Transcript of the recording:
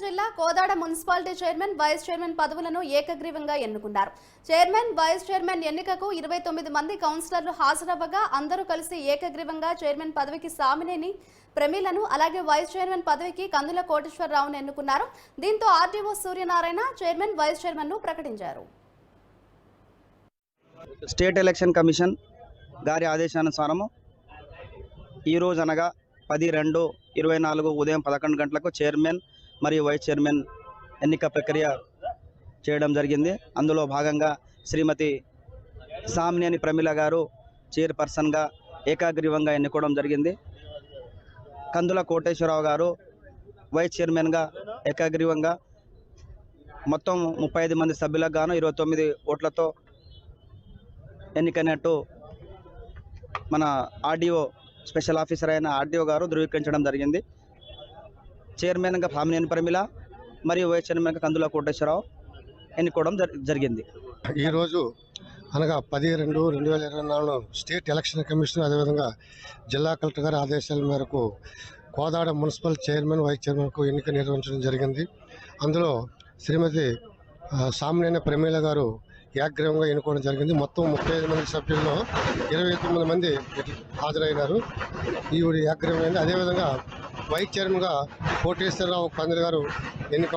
జిల్లా Kodad municipality chairman vice chairman పదవులను ఏకగ్రీవంగా ఎన్నుకున్నారు. చైర్మన్ వైస్ చైర్మన్ ఎన్నికకు 29 మంది కౌన్సిలర్లు హాజరవ్వగా అందరూ కలిసి ఏకగ్రీవంగా చైర్మన్ పదవికి సామినేని ప్రమీలను అలాగే వైస్ చైర్మన్ పదవికి కందుల కోటేశ్వరరావును ఎన్నుకున్నారు. దీంతో RDO Suryanarayana chairman vice chairman ను ప్రకటించారు. స్టేట్ ఎలక్షన్ కమిషన్ గారి ఆదేశానుసారము ఈ రోజు అనగా 10/2/24 ఉదయం 11 గంటలకు చైర్మన్ మరియు వైస్ చైర్మన్ ఎన్నిక ప్రక్రియ చేయడం జరిగింది. అందులో భాగంగా శ్రీమతి సామినేని ప్రమీల గారు చైర్పర్సన్గా ఏకగ్రీవంగా ఎన్నుకోవడం జరిగింది. కందుల కోటేశ్వరరావు గారు వైస్ చైర్మన్గా ఏకగ్రీవంగా మొత్తం 35 మంది సభ్యులకు గాను 29 ఓట్లతో ఎన్నికైనట్టు మన ఆర్డీఓ స్పెషల్ ఆఫీసర్ అయిన ఆర్డీఓ గారు ధృవీకరించడం జరిగింది. చైర్మన్గా సామినేని ప్రమీల మరియు వైస్ చైర్మన్గా కందుల కోటేశ్వరరావు ఎన్నుకోవడం జరిగింది. ఈరోజు అనగా 10/2/2024 స్టేట్ ఎలక్షన్ కమిషన్ అదేవిధంగా జిల్లా కలెక్టర్ గారి ఆదేశాల మేరకు కోదాడ మున్సిపల్ చైర్మన్ వైస్ చైర్మన్కు ఎన్నిక నిర్వహించడం జరిగింది. అందులో శ్రీమతి సామినేని ప్రమీల గారు ఏకగ్రీవంగా ఎన్నుకోవడం జరిగింది. మొత్తం 35 మంది సభ్యుల్లో 29 మంది హాజరైనారు. ఈవిడ ఏకగ్రీవంగా. అదేవిధంగా వైస్ చైర్మన్గా కోటేశ్వరరావు కందుల గారు ఎన్నిక